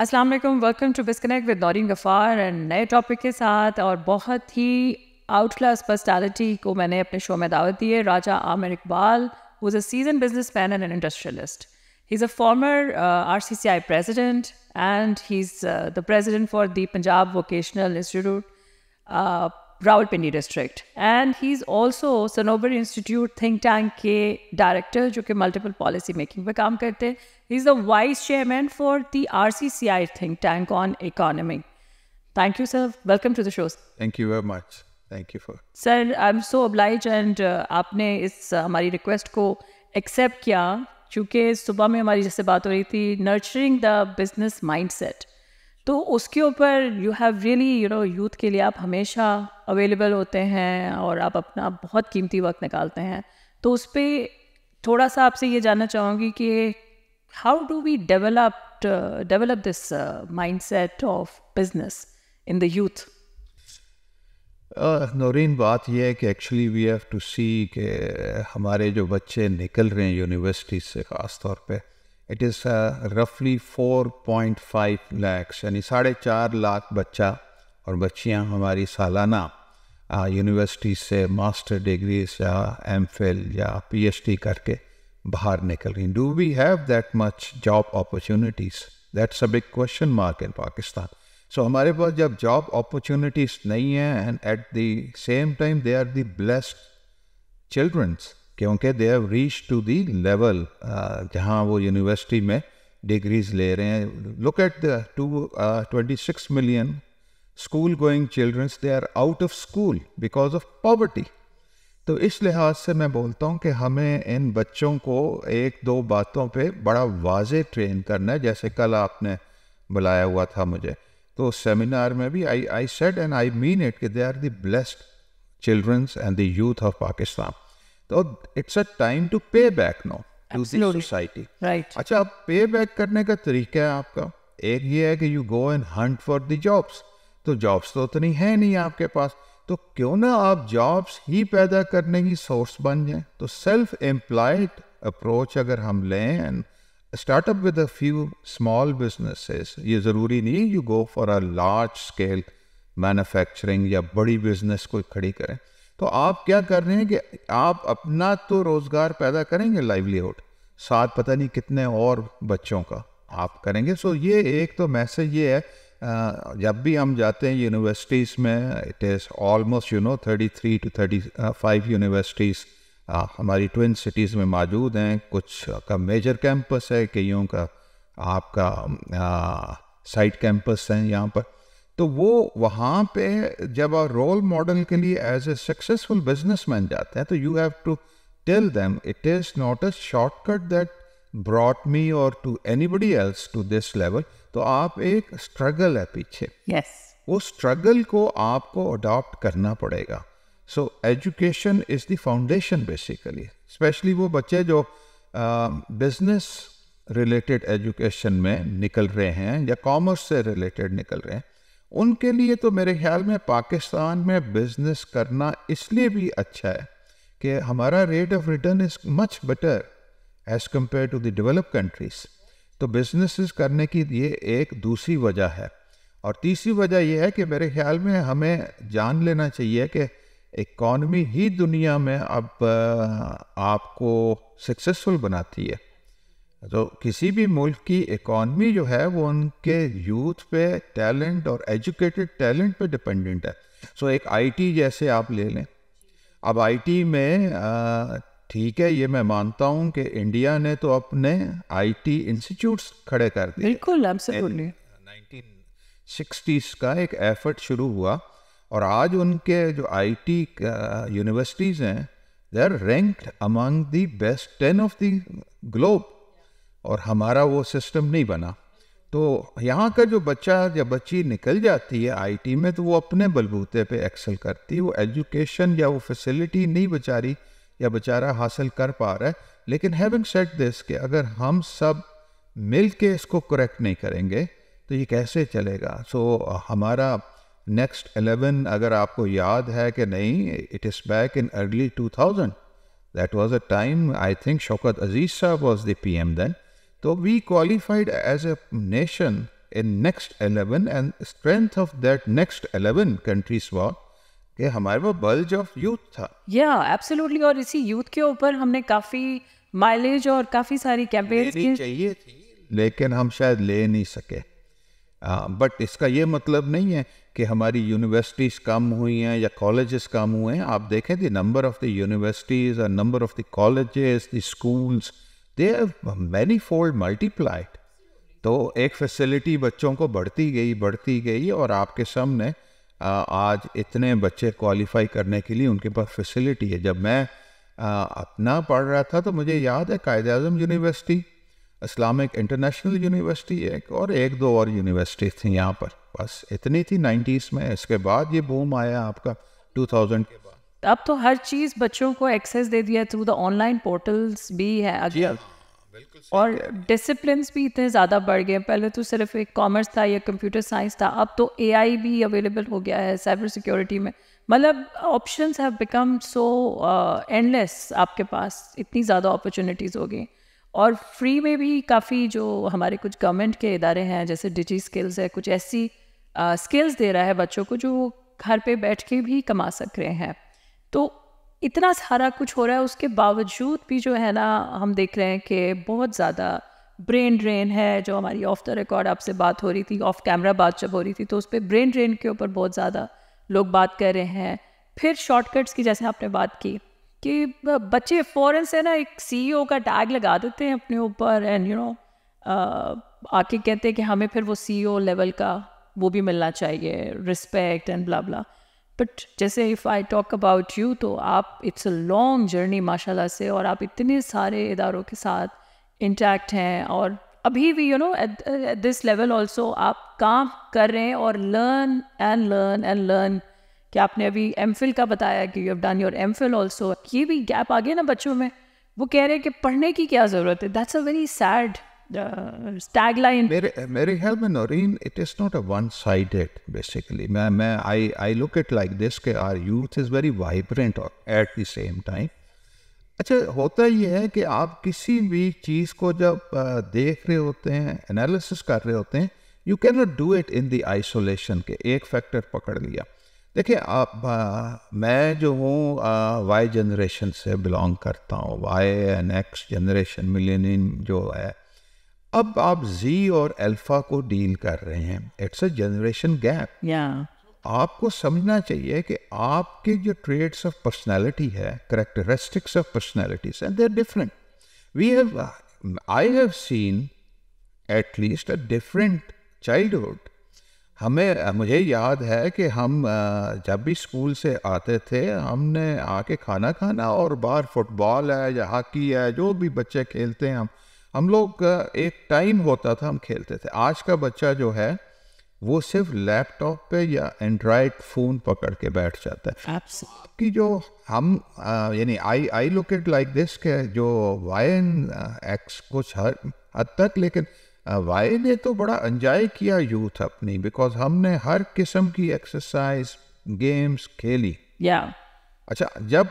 अस्सलाम वालेकुम, welcome to बिस्कनेक्ट विद नौरीन गफ़ार एंड नए टॉपिक के साथ। और बहुत ही आउट क्लास पर्सनैलिटी को मैंने अपने शो में दावत दी है। राजा Aamir Iqbal was a seasoned businessman and an industrialist. He's a former RCCI president and he's the president for the Punjab Vocational Institute, Rawalpindi district. And he's also Sanobar Institute think tank के director जो कि multiple policy making पे काम करते हैं. He's the vice chairman for the RCCI think tank on economy. Thank you, sir. Welcome to the show. Thank you very much. Thank you for. Sir, I'm so obliged and आपने इस हमारी request को accept किया क्योंकि सुबह में हमारी जैसे बात हो रही थी नर्चरिंग द बिजनेस माइंडसेट, तो उसके ऊपर यू हैव रियली यूथ के लिए आप हमेशा अवेलेबल होते हैं और आप अपना बहुत कीमती वक्त निकालते हैं। तो उस पर थोड़ा सा आपसे ये जानना चाहूँगी कि how do we develop this mindset of business in the youth? Naureen, बात यह है कि actually we have to see कि हमारे जो बच्चे निकल रहे हैं यूनिवर्सिटी से ख़ास तौर पे, इट इज़ रफली 4.5 लाख यानी 4.5 लाख बच्चा और बच्चियां हमारी सालाना यूनिवर्सिटी से मास्टर डिग्रीज या एमफिल या पीएचडी करके बाहर निकल रही। Do we have that much job opportunities? That's a big question mark in Pakistan. So हमारे पास जब जॉब अपॉर्चुनिटीज़ नहीं हैं and at the same time they are the blessed childrens क्योंकि they have reach to the level जहाँ वो university में degrees ले रहे हैं। Look at the 26 million school going childrens, they are out of school because of poverty. तो इस लिहाज से मैं बोलता हूँ कि हमें इन बच्चों को एक दो बातों पे बड़ा वाज़े ट्रेन करना है। जैसे कल आपने बुलाया हुआ था मुझे, तो सेमिनार में भी I said and I mean it कि they are the blessed childrens and the youth of Pakistan. तो it's a time to pay back now to the society. Right. अच्छा, अब पे बैक करने का तरीका है आपका, एक ये है कि you go and Hunt for the jobs. तो जॉब्स तो उतनी है नहीं आपके पास, तो क्यों ना आप जॉब्स ही पैदा करने की सोर्स बन जाएं। तो सेल्फ एम्प्लॉयड अप्रोच अगर हम लें and start up with a few small businesses, ये ज़रूरी नहीं you go for a large scale manufacturing या बड़ी बिजनेस कोई खड़ी करें। तो आप क्या कर रहे हैं कि आप अपना तो रोज़गार पैदा करेंगे, लाइवलीहुड, साथ पता नहीं कितने और बच्चों का आप करेंगे। सो ये एक तो मैसेज ये है, जब भी हम जाते हैं यूनिवर्सिटीज़ में, it is almost 33 to 35 universities हमारी ट्विन सिटीज़ में मौजूद हैं। कुछ का मेजर कैंपस है, कईयों का आपका साइड कैंपस हैं यहाँ पर। तो वो वहाँ पे जब आप रोल मॉडल के लिए एज ए सक्सेसफुल बिजनेसमैन जाते हैं, तो you have to tell them it is not a shortcut that brought me or to anybody else to this level. तो आप एक स्ट्रगल है पीछे, वो स्ट्रगल को आपको अडॉप्ट करना पड़ेगा। So education is the foundation basically, specially वो बच्चे जो बिजनेस रिलेटेड एजुकेशन में निकल रहे हैं या कॉमर्स से रिलेटेड निकल रहे हैं, उनके लिए तो मेरे ख्याल में पाकिस्तान में बिजनेस करना इसलिए भी अच्छा है कि हमारा rate of return is much better as compared to the developed countries. तो बिजनेसेस करने की ये एक दूसरी वजह है। और तीसरी वजह यह है कि मेरे ख्याल में हमें जान लेना चाहिए कि इकॉनमी ही दुनिया में अब आपको सक्सेसफुल बनाती है। तो किसी भी मुल्क की इकॉनमी जो है वो उनके यूथ पे टैलेंट और एजुकेटेड टैलेंट पे डिपेंडेंट है। सो एक आईटी जैसे आप ले लें, अब आईटी में ठीक है, ये मैं मानता हूँ कि इंडिया ने तो अपने आईटी इंस्टीट्यूट्स खड़े कर दिए। बिल्कुल, एब्सोल्युटली। 1960s का एक एफर्ट शुरू हुआ और आज उनके जो आईटी यूनिवर्सिटीज़ हैं, they are ranked among the best 10 of the globe. और हमारा वो सिस्टम नहीं बना। तो यहाँ का जो बच्चा या बच्ची निकल जाती है आईटी में, तो वो अपने बलबूते पे एक्सेल करती है। वो एजुकेशन या वो फैसिलिटी नहीं बेचारी या बेचारा हासिल कर पा रहा है। लेकिन हैविंग सेड दिस कि अगर हम सब मिल के इसको करेक्ट नहीं करेंगे तो ये कैसे चलेगा। सो हमारा नेक्स्ट 11 अगर आपको याद है कि नहीं, it is back in early 2000, that was a time I think Shaukat Aziz sahab was the PM then. तो we qualified as a nation in next 11 and strength of that next 11 countries was कि हमारे पास बल्ज ऑफ यूथ था. Absolutely. और इसी youth के ऊपर हमने काफ़ी माइलेज और काफ़ी सारी कैंपेन्स की चाहिए थी, लेकिन हम शायद ले नहीं सके. बट इसका ये मतलब नहीं है कि हमारी यूनिवर्सिटीज़ कम हुई हैं या कॉलेजेस कम हुए हैं. आप देखें the number of the universities और number of the colleges, the schools, they have many fold multiplied. तो एक फैसिलिटी बच्चों को बढ़ती गई और आपके सामने आज इतने बच्चे क्वालिफाई करने के लिए उनके पास फैसिलिटी है. जब मैं अपना पढ़ रहा था तो मुझे याद है Quaid-e-Azam university, Islamic international university एक और एक दो और यूनिवर्सिटी थी यहाँ पर, बस इतनी थी 90s में. इसके बाद ये बूम आया आपका 2000 के बाद. अब तो हर चीज़ बच्चों को एक्सेस दे दिया थ्रू द ऑनलाइन पोर्टल्स भी है अगर. और डिसिप्लिन्स भी इतने ज़्यादा बढ़ गए. पहले तो सिर्फ एक कॉमर्स था या कंप्यूटर साइंस था, अब तो AI भी अवेलेबल हो गया है साइबर सिक्योरिटी में. मतलब options have become so endless. आपके पास इतनी ज़्यादा अपॉर्चुनिटीज़ हो गई. और फ्री में भी काफ़ी जो हमारे कुछ गवर्नमेंट के इदारे हैं जैसे डिजी स्किल्स है, कुछ ऐसी स्किल्स दे रहा है बच्चों को जो घर पे बैठ के भी कमा सक रहे हैं. तो इतना सारा कुछ हो रहा है, उसके बावजूद भी जो है ना हम देख रहे हैं कि बहुत ज़्यादा ब्रेन ड्रेन है. जो हमारी ऑफ द रिकॉर्ड आपसे बात हो रही थी, ऑफ कैमरा बात जब हो रही थी, तो उस पर ब्रेन ड्रेन के ऊपर बहुत ज़्यादा लोग बात कर रहे हैं. फिर शॉर्टकट्स की जैसे आपने बात की कि बच्चे फ़ौरन से ना एक CEO का टैग लगा देते हैं अपने ऊपर एंड आके कहते हैं कि हमें फिर वो CEO लेवल का वो भी मिलना चाहिए, respect and blah blah. But जैसे if I talk about you, तो आप इट्स अ लॉन्ग जर्नी माशाल्लाह से, और आप इतने सारे इदारों के साथ इंटैक्ट हैं और अभी भी एट दिस लेवल ऑल्सो आप काम कर रहे हैं और लर्न एंड लर्न. कि आपने अभी MPhil का बताया कि you have done your MPhil also. ये भी गैप आ गया ना बच्चों में. वो कह रहे हैं कि पढ़ने की क्या ज़रूरत है. That's a very sad tagline. मेरे ख्याल में Naureen, it is not a one sided. Basically मैं I look it like this कि our youth is very vibrant और एट द सेम टाइम. अच्छा, होता ये है कि आप किसी भी चीज़ को जब देख रहे होते हैं, एनालिसिस कर रहे होते हैं, you can not do it in the isolation के एक फैक्टर पकड़ लिया. देखिए आप मैं जो हूँ Y जनरेशन से बिलोंग करता हूँ, Y and X generation millennium जो है. अब आप Z और अल्फ़ा को डील कर रहे हैं. It's a generation gap. आपको समझना चाहिए कि आपके जो ट्रेड्स ऑफ पर्सनैलिटी है, characteristics of personalities and they are different. I have seen at least a different childhood. मुझे याद है कि हम जब भी स्कूल से आते थे, हमने आके खाना खाना और बाहर फुटबॉल है या हॉकी है, जो भी बच्चे खेलते हैं, हम लोग एक टाइम होता था हम खेलते थे. आज का बच्चा जो है वो सिर्फ लैपटॉप पे या एंड्रॉयड फ़ोन पकड़ के बैठ जाता है. कि जो हम यानी आई लुक इट लाइक दिस के जो Y एंड X कुछ हद तक, लेकिन Y ने तो बड़ा एंजॉय किया यूथ अपनी, बिकॉज हमने हर किस्म की एक्सरसाइज गेम्स खेली. अच्छा, जब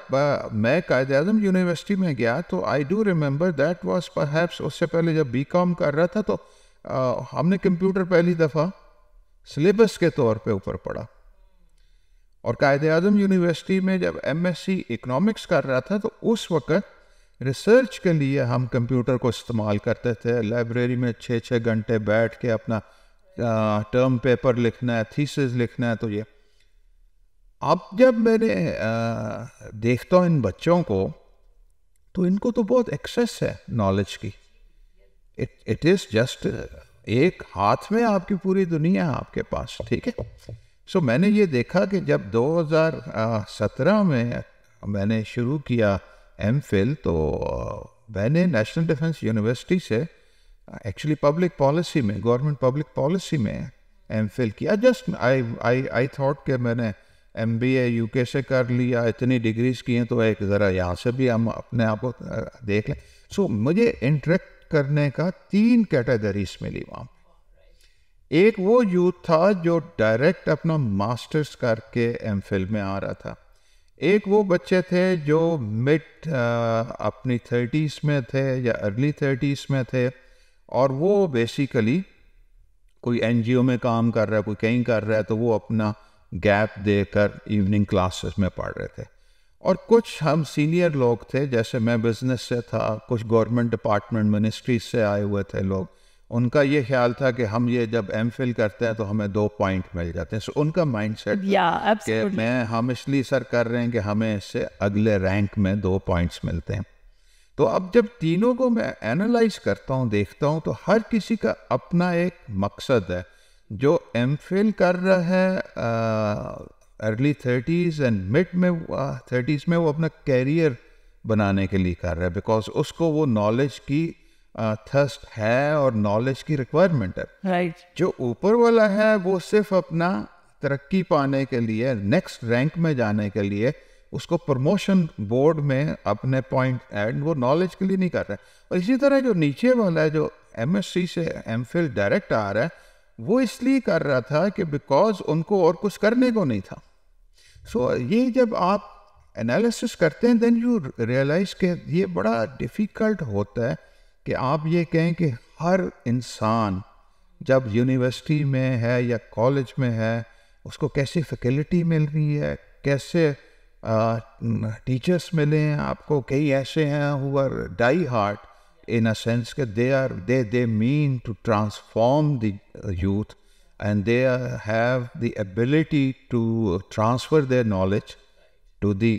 मैं कायद-ए-आज़म यूनिवर्सिटी में गया तो I do remember that was perhaps, उससे पहले जब BCom कर रहा था तो हमने कंप्यूटर पहली दफ़ा सिलेबस के तौर पे ऊपर पढ़ा. और कायद-ए-आज़म यूनिवर्सिटी में जब MSc इकोनॉमिक्स कर रहा था तो उस वक़्त रिसर्च के लिए हम कंप्यूटर को इस्तेमाल करते थे. लाइब्रेरी में 6-6 घंटे बैठ के अपना टर्म पेपर लिखना है, थीसिस लिखना है. तो ये अब जब मैंने देखता हूँ इन बच्चों को, तो इनको तो बहुत एक्सेस है नॉलेज की. इट इज़ जस्ट एक हाथ में आपकी पूरी दुनिया है आपके पास. ठीक है. सो मैंने ये देखा कि जब 2017 में मैंने शुरू किया MPhil, तो मैंने नेशनल डिफेंस यूनिवर्सिटी से एक्चुअली पब्लिक पॉलिसी में, गवर्नमेंट पब्लिक पॉलिसी में MPhil किया. जस्ट आई थॉट कि मैंने MBA UK से कर लिया, इतनी डिग्रीज की हैं, तो एक ज़रा यहाँ से भी हम अपने आप को देख लें. सो मुझे इंटरेक्ट करने का 3 कैटेगरीज मिली वहाँ. एक वो यूथ था जो डायरेक्ट अपना मास्टर्स करके MPhil में आ रहा था. एक वो बच्चे थे जो मिड अपनी 30s में थे या अर्ली 30s में थे, और वो बेसिकली कोई एनजीओ में काम कर रहा है, कोई कहीं कर रहा है, तो वो अपना गैप देकर इवनिंग क्लासेस में पढ़ रहे थे। और कुछ हम सीनियर लोग थे, जैसे मैं बिजनेस से था, कुछ गवर्नमेंट डिपार्टमेंट मिनिस्ट्री से आए हुए थे लोग, उनका ये ख्याल था कि हम ये जब एमफिल करते हैं तो हमें 2 पॉइंट मिल जाते हैं। सो उनका माइंडसेट कि हम इसलिए सर कर रहे हैं कि हमें इससे अगले रैंक में 2 पॉइंट्स मिलते हैं। तो अब जब तीनों को मैं एनालाइज करता हूँ, देखता हूँ, तो हर किसी का अपना एक मकसद है। जो एमफिल कर रहा है अर्ली 30s एंड मिड में 30s में, वो अपना कैरियर बनाने के लिए कर रहा है, बिकॉज उसको वो नॉलेज की थर्स्ट है और नॉलेज की रिक्वायरमेंट है। राइट। जो ऊपर वाला है वो सिर्फ अपना तरक्की पाने के लिए, नेक्स्ट रैंक में जाने के लिए, उसको प्रमोशन बोर्ड में अपने पॉइंट ऐड, वो नॉलेज के लिए नहीं कर रहा है। और इसी तरह जो नीचे वाला है, जो एमएससी से एमफिल डायरेक्ट आ रहा है, वो इसलिए कर रहा था कि बिकॉज उनको और कुछ करने को नहीं था। सो ये जब आप एनालिसिस करते हैं, देन यू रियलाइज कि ये बड़ा डिफ़िकल्ट होता है कि आप ये कहें कि हर इंसान जब यूनिवर्सिटी में है या कॉलेज में है, उसको कैसे फैकल्टी मिल रही है, कैसे टीचर्स मिले हैं आपको। कई ऐसे हैं who are die hard in a sense कि they mean to transform the youth and they have the ability to transfer their knowledge to the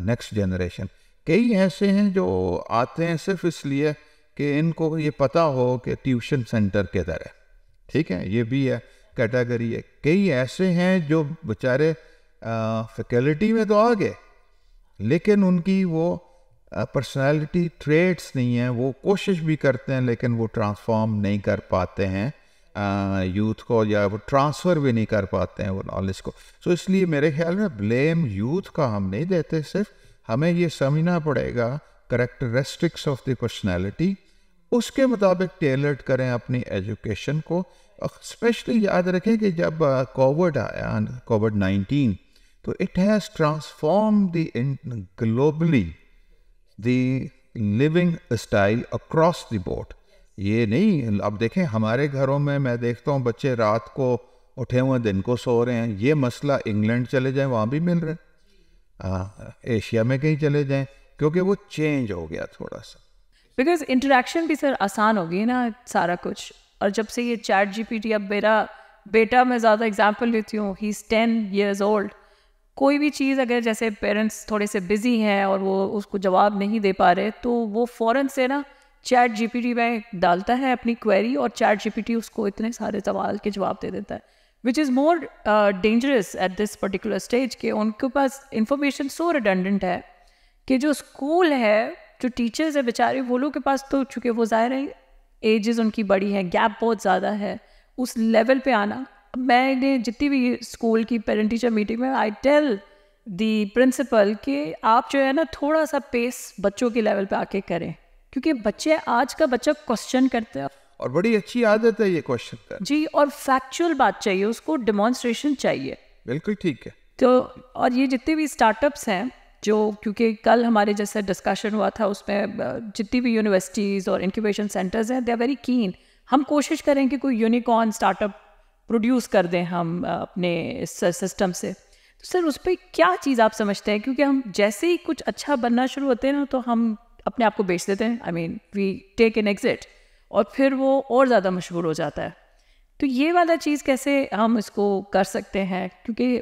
next generation. कई ऐसे हैं जो आते हैं सिर्फ इसलिए कि इनको ये पता हो कि ट्यूशन सेंटर किधर है, ठीक है, ये भी है कैटेगरी है। कई ऐसे हैं जो बेचारे फैकल्टी में तो आ गए, लेकिन उनकी वो पर्सनालिटी ट्रेट्स नहीं है, वो कोशिश भी करते हैं लेकिन वो ट्रांसफॉर्म नहीं कर पाते हैं यूथ को, या वो ट्रांसफ़र भी नहीं कर पाते हैं वो नॉलेज को। सो इसलिए मेरे ख्याल में ब्लेम यूथ का हम नहीं देते, सिर्फ हमें ये समझना पड़ेगा करैक्टरिस्टिक्स ऑफ द पर्सनैलिटी, उसके मुताबिक टेलर्ड करें अपनी एजुकेशन को। स्पेशली याद रखें कि जब कोविड आया, कोविड-19, तो it has transform the globally the living style across the board. ये नहीं, अब देखें हमारे घरों में मैं देखता हूँ बच्चे रात को उठे हुए दिन को सो रहे हैं। ये मसला इंग्लैंड चले जाएं, वहाँ भी मिल रहा है, एशिया में कहीं चले जाएं, क्योंकि वो चेंज हो गया थोड़ा सा। बिकॉज इंटरेक्शन भी सर आसान हो गई ना सारा कुछ। और जब से ये चैट जीपीटी, अब मेरा बेटा, मैं ज़्यादा एग्जांपल लेती हूँ, ही इज़ 10 years old। कोई भी चीज़ अगर जैसे पेरेंट्स थोड़े से बिजी हैं और वो उसको जवाब नहीं दे पा रहे, तो वो फ़ौरन से ना चैट जीपीटी में डालता है अपनी क्वेरी, और चैट जीपीटी उसको इतने सारे सवाल के जवाब दे देता है, which is more dangerous at this particular stage. के उनके पास इंफॉर्मेशन सो रिडंडेंट है कि जो स्कूल है, जो टीचर्स है बेचारे, वो लोग के पास तो चूँकि वो ज़ाहिर है एजेस उनकी बड़ी हैं, गैप बहुत ज़्यादा है, उस लेवल पे आना। मैंने जितनी भी स्कूल की पेरेंट टीचर मीटिंग में, आई टेल दी प्रिंसिपल कि आप जो है ना थोड़ा सा पेस बच्चों के लेवल पे आके करें, क्योंकि बच्चे, आज का बच्चा क्वेश्चन करते हैं, और बड़ी अच्छी आदत है ये क्वेश्चन करना जी, और फैक्चुअल बात चाहिए उसको, डेमोन्स्ट्रेशन चाहिए। बिल्कुल ठीक है। तो और ये जितने भी स्टार्टअप्स हैं, जो क्योंकि कल हमारे जैसे डिस्कशन हुआ था, उसमें जितनी भी यूनिवर्सिटीज़ और इंक्यूबेशन सेंटर्स हैं, दे आर वेरी कीन। हम कोशिश करें कि कोई यूनिकॉर्न स्टार्टअप प्रोड्यूस कर दें हम अपने इस सिस्टम से। तो सर उस पर क्या चीज़ आप समझते हैं? क्योंकि हम जैसे ही कुछ अच्छा बनना शुरू होते हैं ना, तो हम अपने आप को बेच देते हैं, I mean we take an exit, और फिर वो और ज़्यादा मशहूर हो जाता है। तो ये वाला चीज़ कैसे हम इसको कर सकते हैं? क्योंकि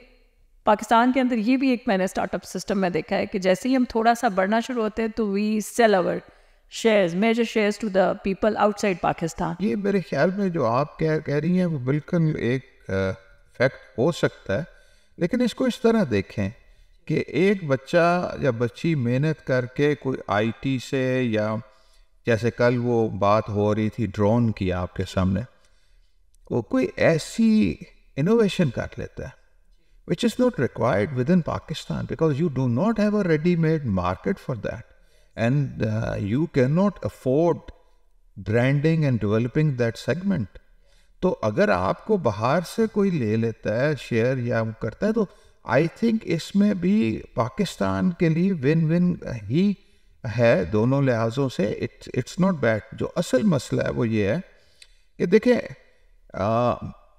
पाकिस्तान के अंदर ये भी एक मैंने स्टार्टअप सिस्टम में देखा है कि जैसे ही हम थोड़ा सा बढ़ना शुरू होते हैं, तो we sell our shares, major shares to the people outside Pakistan. ये मेरे ख्याल में जो आप कह रही हैं वो बिल्कुल एक फैक्ट हो सकता है, लेकिन इसको इस तरह देखें कि एक बच्चा या बच्ची मेहनत करके कोई आईटी से, या जैसे कल वो बात हो रही थी ड्रोन की आपके सामने, वो कोई ऐसी इनोवेशन कर लेता है which is not required within Pakistan, because you do not have a ready-made market for that, and you cannot afford branding and developing that segment. तो अगर आपको बाहर से कोई ले लेता है शेयर या करता है, तो आई थिंक इसमें भी पाकिस्तान के लिए विन विन ही है दोनों लिहाजों से। It's not bad. जो असल मसला है वो ये है कि देखें,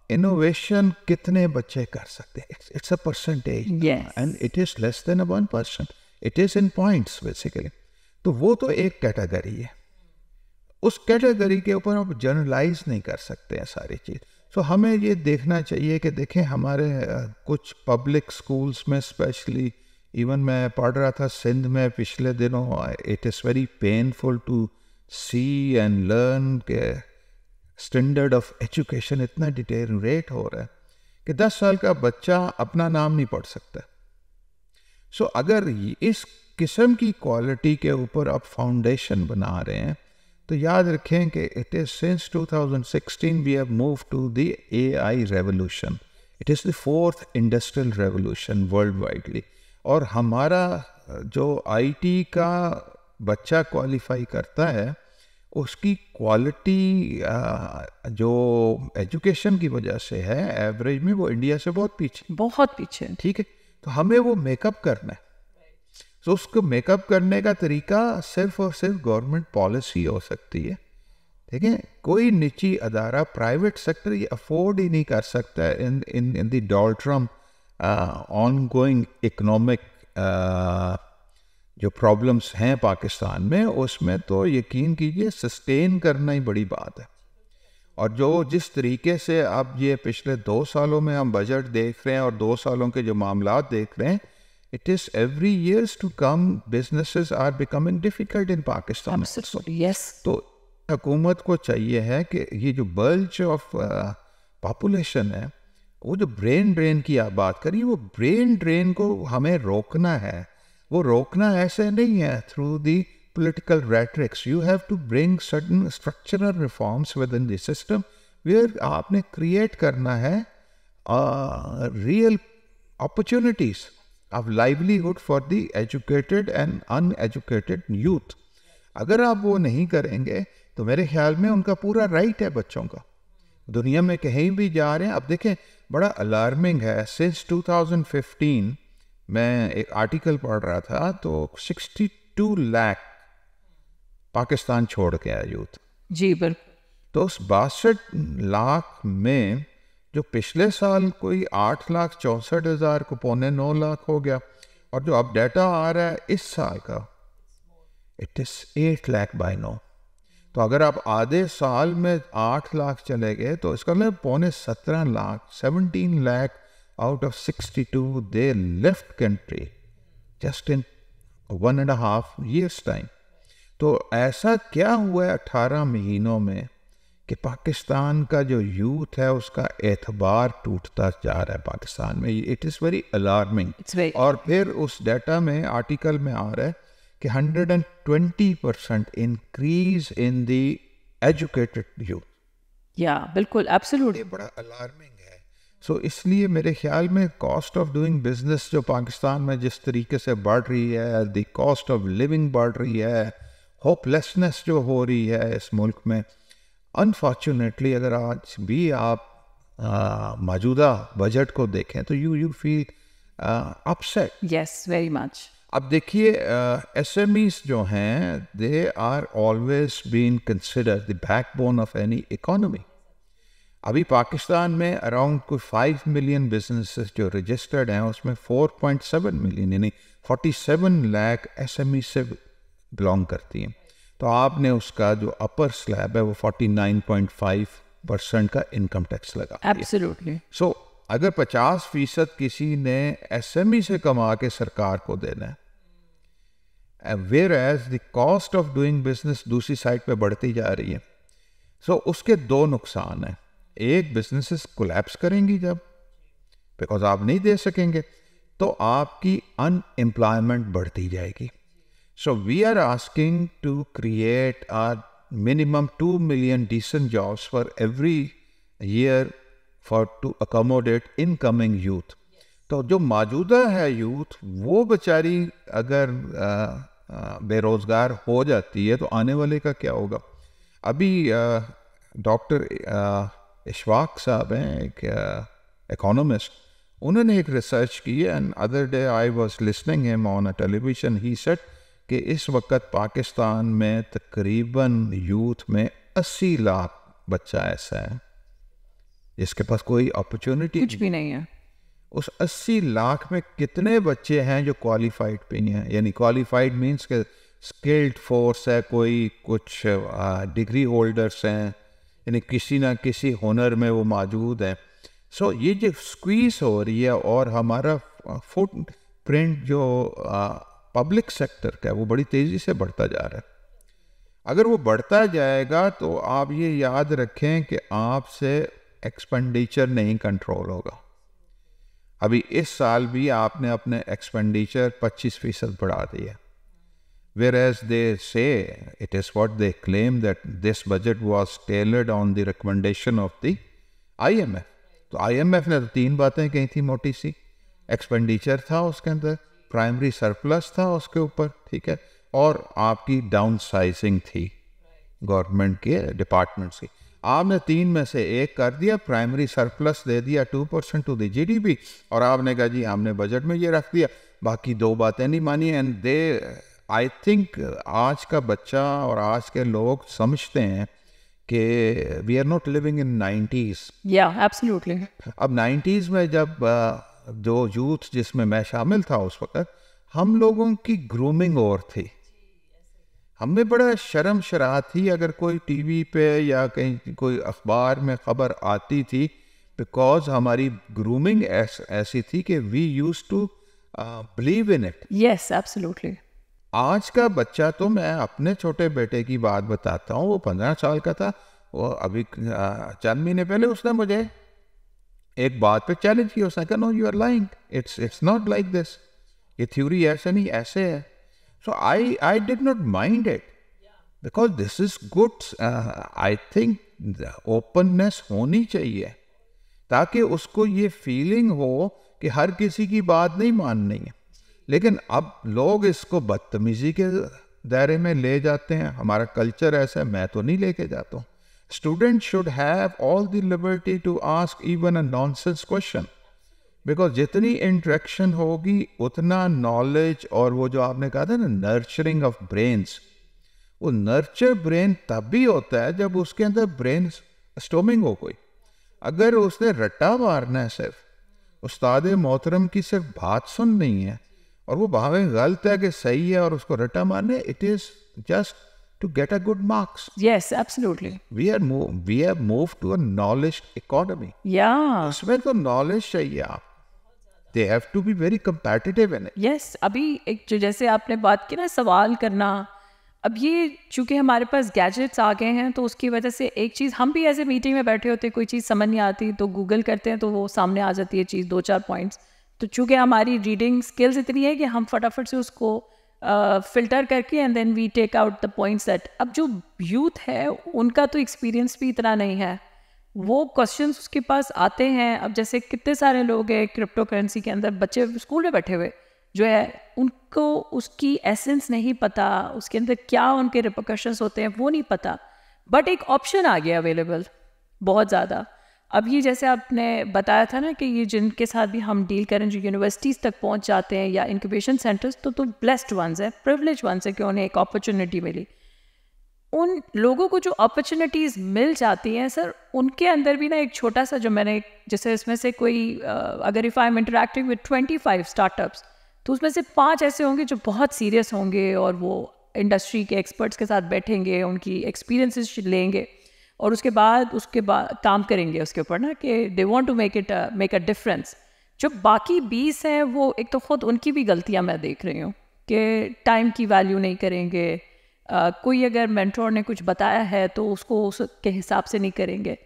इनोवेशन कितने बच्चे कर सकते हैं, it's a percentage Yes. And it is less than 1%, it is in points basically. तो वो तो एक कैटेगरी है, उस कैटेगरी के ऊपर आप जनरलाइज नहीं कर सकते हैं सारी चीज़। सो हमें ये देखना चाहिए कि देखें हमारे कुछ पब्लिक स्कूल्स में स्पेशली, इवन मैं पढ़ रहा था सिंध में पिछले दिनों, it is very painful to see and learn के स्टैंडर्ड ऑफ एजुकेशन इतना डिटेरियोरेट हो रहा है कि 10 साल का बच्चा अपना नाम नहीं पढ़ सकता। सो अगर इस किस्म की क्वालिटी के ऊपर आप फाउंडेशन बना रहे हैं तो याद रखें कि it is since 2016 we have move to the AI revolution, it is the 4th industrial revolution world widely. और हमारा जो IT का बच्चा क्वालिफाई करता है उसकी क्वालिटी जो एजुकेशन की वजह से है एवरेज में, वो इंडिया से बहुत पीछे, बहुत पीछे। ठीक है। तो हमें वो मेकअप करना है। तो उसको मेकअप करने का तरीका सिर्फ और सिर्फ गवर्नमेंट पॉलिसी हो सकती है, ठीक है। कोई निजी अदारा, प्राइवेट सेक्टर ये अफोर्ड ही नहीं कर सकता in in in the doldrum on going economic जो प्रॉब्लम्स हैं पाकिस्तान में, उसमें तो यकीन कीजिए सस्टेन करना ही बड़ी बात है। और जो जिस तरीके से अब ये पिछले 2 सालों में हम बजट देख रहे हैं और 2 सालों के जो मामलात देख रहे हैं, it is every years to come businesses are becoming difficult in Pakistan. Absolutely, yes. तो हुकूमत को चाहिए है कि ये जो बल्ज ऑफ पॉपुलेशन है, वो जो ब्रेन ड्रेन की आप बात करिए, वो ब्रेन ड्रेन को हमें रोकना है। वो रोकना ऐसे नहीं है through the political rhetorics. You have to bring certain structural reforms within the system where आपने create करना है real opportunities of livelihood for the educated and uneducated youth. अगर आप वो नहीं करेंगे तो मेरे ख्याल में उनका पूरा राइट है बच्चों का, दुनिया में कहीं भी जा रहे हैं। अब देखें बड़ा अलार्मिंग है, सिंस 2015 मैं एक आर्टिकल पढ़ रहा था तो 62 लाख पाकिस्तान छोड़ के आया यूथ। जी बिल्कुल। तो उस 62 लाख में जो पिछले साल कोई 8,64,000 को 8.9 लाख हो गया, और जो अब डाटा आ रहा है इस साल का इट इज़ 8 लाख बाय 9। तो अगर आप आधे साल में 8 लाख चले गए तो इसका मतलब 17 lakh 17 lakh out of 62 they left country just in 1.5 years time. तो ऐसा क्या हुआ है 18 महीनों में कि पाकिस्तान का जो यूथ है उसका एतबार टूटता जा रहा है पाकिस्तान में। It is very alarming. और फिर उस डाटा में आर्टिकल में आ रहा है कि 120% increase in the educated youth. या बिल्कुल, एब्सोल्युटली, ये बड़ा अलार्मिंग है। सो इसलिए मेरे ख्याल में कॉस्ट ऑफ डूइंग बिजनेस जो पाकिस्तान में जिस तरीके से बढ़ रही है, द कॉस्ट ऑफ लिविंग बढ़ रही है, होपलेसनेस जो हो रही है इस मुल्क में, अनफॉर्चुनेटली अगर आज भी आप मौजूदा बजट को देखें तो you feel upset. Yes, very much. अब देखिए SMEs जो हैं they are always been considered the backbone of any economy. अभी पाकिस्तान में अराउंड कोई 5 मिलियन बिजनेसेस जो रजिस्टर्ड हैं उसमें 4.7 मिलियन यानी 47 लाख SME से बिलोंग करती हैं। तो आपने उसका जो अपर स्लैब है वो 49.5% का इनकम टैक्स लगा। एब्सोल्युटली। सो अगर 50% किसी ने SME से कमा के सरकार को देना है, where as the cost of doing business दूसरी साइड पे बढ़ती जा रही है। सो उसके 2 नुकसान हैं। एक, बिजनेसेस कोलैप्स करेंगी जब, बिकॉज आप नहीं दे सकेंगे, तो आपकी अनएम्प्लॉयमेंट बढ़ती जाएगी। So we are asking to create our minimum 2 million decent jobs for every year for to accommodate incoming youth. तो जो मौजूदा है यूथ वो बेचारी अगर बेरोज़गार हो जाती है तो आने वाले का क्या होगा। अभी डॉक्टर इशफाक साहब हैं एक इकोनॉमिस्ट, उन्होंने एक रिसर्च की है, and other day I was listening him on a television, he said कि इस वक्त पाकिस्तान में तकरीबन यूथ में 80 लाख बच्चा ऐसा है जिसके पास कोई अपॉर्चुनिटी कुछ भी नहीं है। उस 80 लाख में कितने बच्चे हैं जो क्वालिफाइड पे नहीं हैं? यानी क्वालिफाइड मीन्स के स्किल्ड फोर्स है, कोई कुछ डिग्री होल्डर्स हैं, यानी किसी ना किसी हुनर में वो मौजूद हैं। सो ये जो स्क्वीज हो रही है और हमारा फुट प्रिंट जो पब्लिक सेक्टर का है वो बड़ी तेज़ी से बढ़ता जा रहा है। अगर वो बढ़ता जाएगा तो आप ये याद रखें कि आपसे एक्सपेंडिचर नहीं कंट्रोल होगा। अभी इस साल भी आपने अपने एक्सपेंडिचर 25% बढ़ा दिया, whereas they say it is what they claim that this budget was tailored on the recommendation of the IMF। तो IMF ने तो 3 बातें कही थी मोटी सी, एक्सपेंडिचर था उसके अंदर, प्राइमरी सरप्लस था उसके ऊपर, ठीक है, और आपकी डाउन साइजिंग थी गवर्नमेंट के डिपार्टमेंट्स की। आपने 3 में से 1 कर दिया, प्राइमरी सरप्लस दे दिया 2% टू द GDP, और आपने कहा जी हमने बजट में ये रख दिया, बाकी 2 बातें नहीं मानी। एंड दे आई थिंक आज का बच्चा और आज के लोग समझते हैं कि we are not living in 90s। Yeah absolutely. अब 90s में जब जो यूथ जिसमें मैं शामिल था उस वक्त, हम लोगों की ग्रूमिंग और थी, हमें बड़ा शर्म शराहत थी अगर कोई टीवी पे या कहीं कोई अखबार में ख़बर आती थी, बिकॉज हमारी ग्रूमिंग ऐसी थी कि we use to believe in it. Yes absolutely. आज का बच्चा, तो मैं अपने छोटे बेटे की बात बताता हूँ, वो 15 साल का था, वो अभी चंद महीने पहले उसने मुझे एक बात पे चैलेंज किया। उसने कहा no you are lying, it's not like this, ये थ्योरी ऐसे नहीं ऐसे है। So I did not mind it because this is good. I think openness होनी चाहिए ताकि उसको ये फीलिंग हो कि हर किसी की बात नहीं माननी है। लेकिन अब लोग इसको बदतमीजी के दायरे में ले जाते हैं। हमारा कल्चर ऐसा है, मैं तो नहीं लेके जाता हूँ। Students should have all the liberty to ask even a nonsense question, because जितनी इंट्रैक्शन होगी उतना नॉलेज, और वो जो आपने कहा था ना नर्चरिंग ऑफ ब्रेन्स, वो नर्चर ब्रेन तब भी होता है जब उसके अंदर ब्रेन स्टॉर्मिंग हो कोई। अगर उसने रट्टा मारना है, सिर्फ उस्ताद मोहतरम की सिर्फ बात सुन नहीं है, और वो भावें गलत है कि सही है और उसको रट्टा मारने, it is just to get a good marks. Yes, absolutely. We have moved to a knowledge economy. Yeah. उसमें तो knowledge चाहिए आप. They have to be very competitive in it. Yes, अभी एक जो जैसे आपने बात की ना सवाल करना, अब ये चूँकि हमारे पास गैजेट्स आ गए हैं तो उसकी वजह से एक चीज़, हम भी ऐसे मीटिंग में बैठे होते हैं, कोई चीज़ समझ नहीं आती तो गूगल करते हैं तो वो सामने आ जाती है चीज़, 2-4 पॉइंट्स। तो चूँकि हमारी रीडिंग स्किल्स इतनी है कि हम फटाफट से उसको फिल्टर करके and then we take out the points that. अब जो यूथ है उनका तो एक्सपीरियंस भी इतना नहीं है, वो क्वेश्चंस उसके पास आते हैं। अब जैसे कितने सारे लोग हैं क्रिप्टो करेंसी के अंदर, बच्चे स्कूल में बैठे हुए जो है, उनको उसकी एसेंस नहीं पता, उसके अंदर क्या उनके रिपरकशंस होते हैं वो नहीं पता, बट एक ऑप्शन आ गया अवेलेबल बहुत ज़्यादा। अब ये जैसे आपने बताया था ना कि ये जिनके साथ भी हम डील करें, जो यूनिवर्सिटीज़ तक पहुंच जाते हैं या इंक्यूबेशन सेंटर्स, तो ब्लेस्ड वंस है, प्रिविलेज वंस है कि उन्हें एक अपॉर्चुनिटी मिली। उन लोगों को जो अपॉर्चुनिटीज़ मिल जाती हैं सर, उनके अंदर भी ना एक छोटा सा, जो मैंने जैसे इसमें से कोई अगर if I am interacting with 25 startups, तो उसमें से 5 ऐसे होंगे जो बहुत सीरियस होंगे और वो इंडस्ट्री के एक्सपर्ट्स के साथ बैठेंगे, उनकी एक्सपीरियंसेस लेंगे और उसके बाद काम करेंगे उसके ऊपर ना कि they want to make a difference. जो बाकी 20 हैं वो एक तो ख़ुद उनकी भी गलतियां मैं देख रही हूँ कि टाइम की वैल्यू नहीं करेंगे, कोई अगर मेंटोर ने कुछ बताया है तो उसको उसके हिसाब से नहीं करेंगे।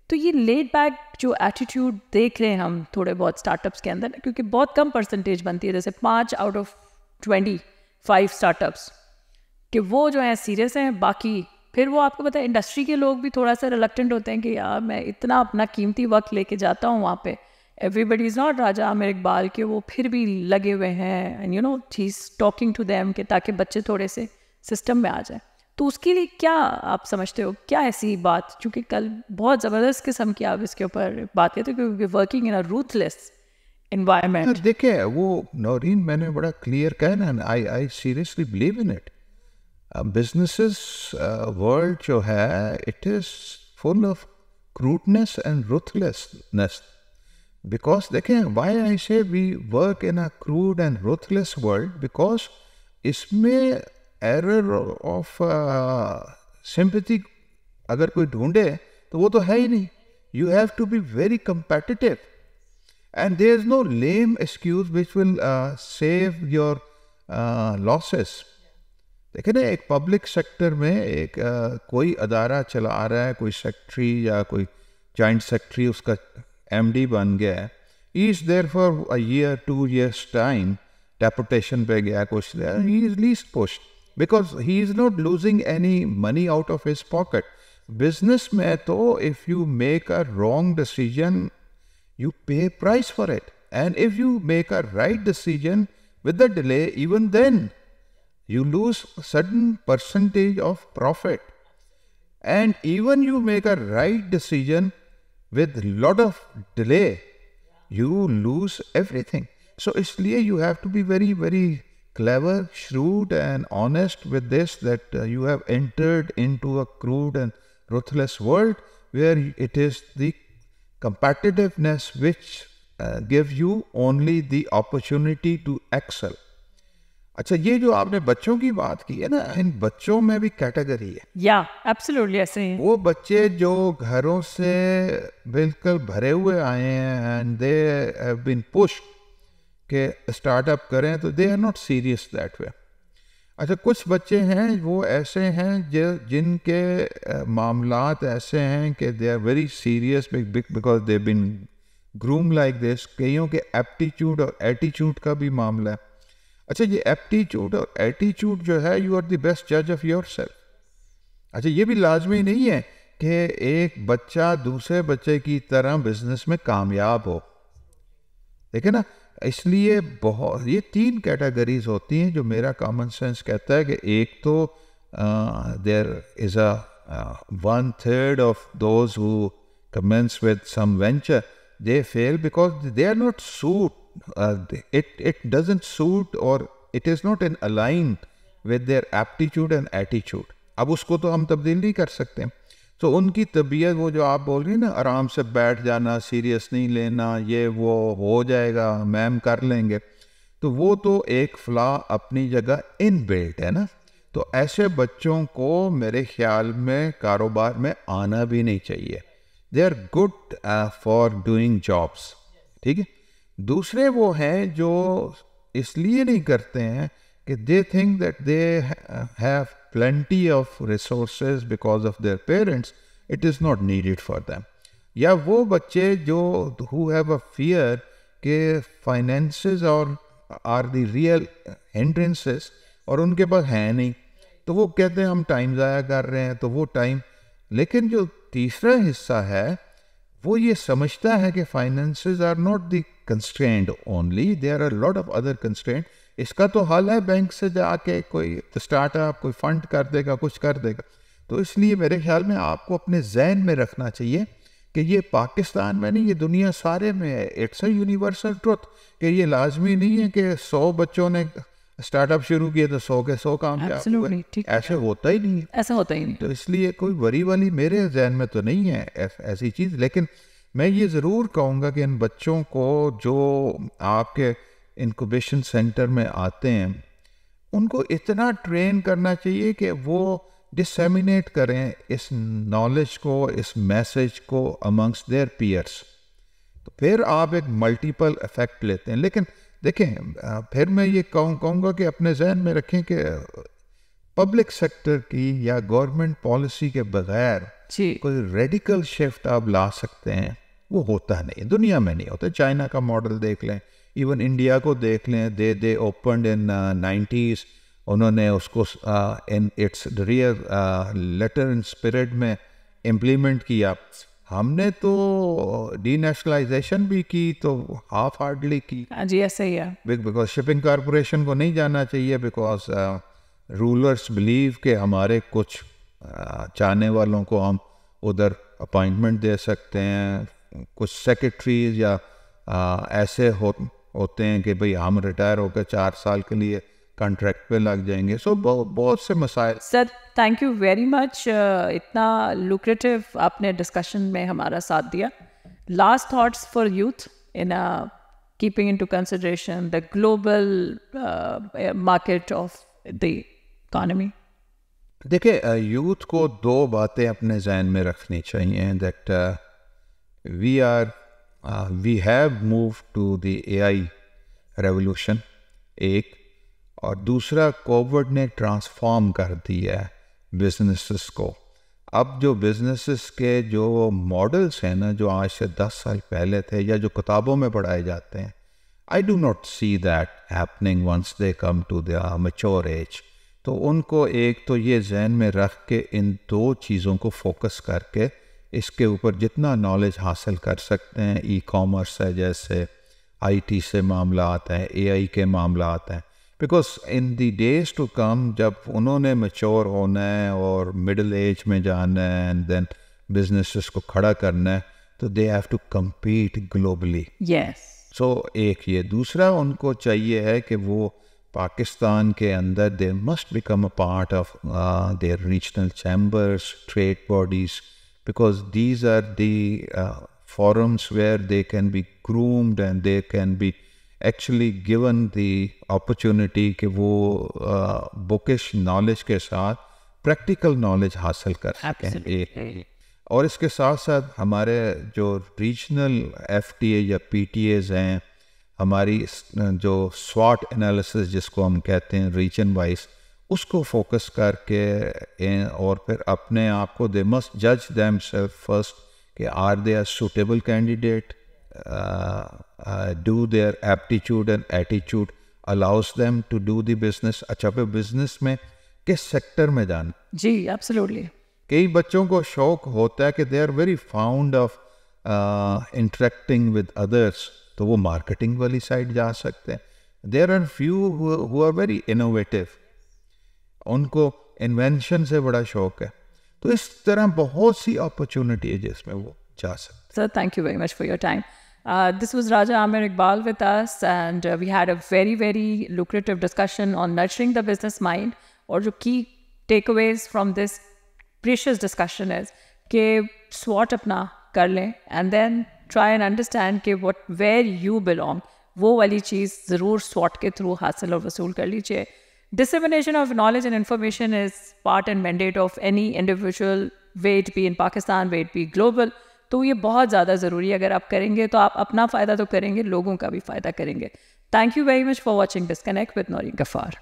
तो ये लेड बैक जो एटीट्यूड देख रहे हैं हम थोड़े बहुत स्टार्टअप्स के अंदर, क्योंकि बहुत कम परसेंटेज बनती है, जैसे 5 आउट ऑफ 25 स्टार्टअप्स कि वो जो हैं सीरियस हैं। बाकी फिर वो आपको पता है इंडस्ट्री के लोग भी थोड़ा सा रिलक्टेंट होते हैं कि यार मैं इतना अपना कीमती वक्त लेके जाता हूँ वहाँ पे, everybody is not Raja Aamir Iqbal के, वो फिर भी लगे हुए हैं and you know he is talking to them कि ताकि बच्चे थोड़े से सिस्टम में आ जाए। तो उसके लिए क्या आप समझते हो, क्या ऐसी बात, चूँकि कल बहुत ज़बरदस्त किस्म की आप इसके ऊपर बात करते हो क्योंकि working in a ruthless environment. देखिए वो नौरीन मैंने बड़ा क्लियर कहा ना, I seriously believe in it. Businesses world जो है it is full of crudeness and ruthlessness. Because देखें, why I say we work in a crude and ruthless world, because इसमें error of sympathy अगर कोई ढूंढे तो वो तो है ही नहीं. You have to be very competitive, and there is no lame excuse which will save your losses. देखिए ना, एक पब्लिक सेक्टर में एक कोई अदारा चला रहा है, कोई सेक्रेटरी या कोई जॉइंट सेक्रेटरी उसका एमडी बन गया है, he is there for a year 2 years time, deputation पे गया कुछ, he is least pushed because he is not losing any money out of his pocket. Business में तो if you make a wrong decision you pay price for it, and if you make a right decision with the delay, even then you lose certain percentage of profit. And even you make a right decision with lot of delay, you lose everything. So isliye you have to be very very clever, shrewd and honest with this, that you have entered into a crude and ruthless world where it is the competitiveness which gives you only the opportunity to excel. अच्छा, ये जो आपने बच्चों की बात की है ना, इन बच्चों में भी कैटेगरी है. या एब्सोल्युटली ऐसे ही. वो बच्चे जो घरों से बिल्कुल भरे हुए आए हैं and they have been pushed के स्टार्टअप करें, तो they are not serious that way. अच्छा, कुछ बच्चे हैं वो ऐसे हैं जो जिनके मामलात ऐसे हैं कि they are very serious because they been groom like this. कईयों के एप्टीट्यूड और एटीट्यूड का भी मामला है. अच्छा, ये एप्टीट्यूड और एटीट्यूड जो है, यू आर द बेस्ट जज ऑफ योर सेल्फ. अच्छा, ये भी लाजमी नहीं है कि एक बच्चा दूसरे बच्चे की तरह बिजनेस में कामयाब हो. देखिए ना, इसलिए बहुत ये 3 कैटेगरीज होती हैं जो मेरा कॉमन सेंस कहता है कि एक तो there is a 1/3 of those who commence with some venture, they fail because they are not suit, it doesn't suit or it is not in align with their aptitude and attitude. अब उसको तो हम तब्दील नहीं कर सकते. तो उनकी तबीयत, वो जो आप बोल रही हैं ना, आराम से बैठ जाना, सीरियस नहीं लेना, ये वो हो जाएगा, मैम कर लेंगे, तो वो तो एक फ्लॉ अपनी जगह इनबिल्ट है ना. तो ऐसे बच्चों को मेरे ख्याल में कारोबार में आना भी नहीं चाहिए. They are good for doing jobs, ठीक है. दूसरे वो हैं जो इसलिए नहीं करते हैं कि they think that they have plenty of resources because of their parents, it is not needed for them. या वो बच्चे जो who have a fear कि finances are the real hindrances और उनके पास है नहीं, तो वो कहते हैं हम टाइम ज़ाया कर रहे हैं, तो वो टाइम. लेकिन जो तीसरा हिस्सा है वो ये समझता है कि finances are not the constraint only, there are a lot of other constraints. इसका तो हल है बैंक से जाके कोई स्टार्टअप, कोई फंड कर देगा, कुछ कर देगा. तो इसलिए मेरे ख्याल में आपको अपने जहन में रखना चाहिए कि ये पाकिस्तान में नहीं, ये दुनिया सारे में है. इट्स अ यूनिवर्सल ट्रुथ कि ये लाजमी नहीं है कि 100 बच्चों ने स्टार्टअप शुरू किए तो 100 के 100 कामयाब हुए. ऐसे होता ही नहीं है, ऐसा होता ही नहीं. तो इसलिए कोई वरी वाली मेरे जहन में तो नहीं है ऐसी चीज़. लेकिन मैं ये ज़रूर कहूँगा कि इन बच्चों को जो आपके इंक्यूबेशन सेंटर में आते हैं, उनको इतना ट्रेन करना चाहिए कि वो डिसेमिनेट करें इस नॉलेज को, इस मैसेज को अमंग्स देयर पीयर्स. तो फिर आप एक मल्टीपल इफेक्ट लेते हैं. लेकिन देखें, फिर मैं ये कहूँगा कि अपने जहन में रखें कि पब्लिक सेक्टर की या गवर्नमेंट पॉलिसी के बगैर कोई रेडिकल शिफ्ट आप ला सकते हैं, वो होता नहीं, दुनिया में नहीं होता. चाइना का मॉडल देख लें, इवन इंडिया को देख लें, दे ओपनड इन 90s, उन्होंने उसको in its real letter in spirit में इम्प्लीमेंट किया. हमने तो डीनेशनलाइजेशन भी की तो हाफ हार्डली की. जी ऐसा ही है. बिकॉज शिपिंग कॉरपोरेशन को नहीं जाना चाहिए, बिकॉज रूलर्स बिलीव के हमारे कुछ चाहने वालों को हम उधर अपॉइंटमेंट दे सकते हैं. कुछ सेक्रेटरीज या ऐसे होते हैं कि भाई हम रिटायर होकर 4 साल के लिए कॉन्ट्रैक्ट पे लग जाएंगे. सो बहुत से मसाइल. Sir thank you very much, इतना लुक्रेटिव आपने डिस्कशन में हमारा साथ दिया. Last thoughts for youth in keeping into consideration the global market of the economy. देखिए यूथ को दो बातें अपने जहन में रखनी चाहिए. That we have move to the AI revolution, एक, और दूसरा कोविड ने ट्रांसफॉर्म कर दिया है बिजनेसेस को. अब जो बिजनेसेस के जो मॉडल्स हैं ना, जो आज से 10 साल पहले थे या जो किताबों में पढ़ाए जाते हैं, I do not see that happening once they come to the mature age. तो उनको एक तो ये जहन में रख के इन दो चीज़ों को फोकस करके इसके ऊपर जितना नॉलेज हासिल कर सकते हैं. ई कॉमर्स है, जैसे IT से मामला आता है, AI के मामला आता है. Because in the days to come जब उन्होंने मैच्योर होना है और मिडिल एज में जाना है एंड देन बिजनेसेस को खड़ा करना है, तो they have to compete globally. Yes. So एक ये. दूसरा उनको चाहिए है कि वो पाकिस्तान के अंदर they must become a part of their regional chambers, trade bodies, because these are the forums where they can be groomed and they can be actually given the opportunity कि वो bookish knowledge के साथ practical knowledge हासिल कर सकें. और इसके साथ साथ हमारे जो रीजनल FTA या PTAs हैं, हमारी जो SWOT एनालिसिस जिसको हम कहते हैं रीजन वाइज, उसको फोकस करके और फिर अपने आप को दे मस्ट जज देमसेल्फ फर्स्ट कि are they are suitable candidate, do their aptitude and attitude allows them to do the business. अच्छा, पे बिजनेस में किस सेक्टर में जाना? जी एब्सोल्युटली. कई बच्चों को शौक होता है कि they are very fond of interacting with others, तो वो मार्केटिंग वाली साइड जा सकते हैं. There are few who are very innovative, उनको इन्वेंशन से बड़ा शौक है. तो इस तरह बहुत सी अपॉर्चुनिटी है जिसमें वो जा सकते. Sir, thank you very much for your time. This was Raja Amir Iqbal with us, and we had a very, very lucrative discussion on nurturing the business mind. और जो key takeaways from this precious discussion is कि SWOT अपना कर लें and then try and understand कि where you belong, वो वाली चीज़ ज़रूर SWOT के थ्रू हासिल और वसूल कर लीजिए. Dissemination of knowledge and information is part and mandate of any individual, may it be in Pakistan, may it be global. तो ये बहुत ज़्यादा ज़रूरी है. अगर आप करेंगे तो आप अपना फ़ायदा तो करेंगे, लोगों का भी फ़ायदा करेंगे. Thank you very much for watching Disconnect with Noreen Ghaffar.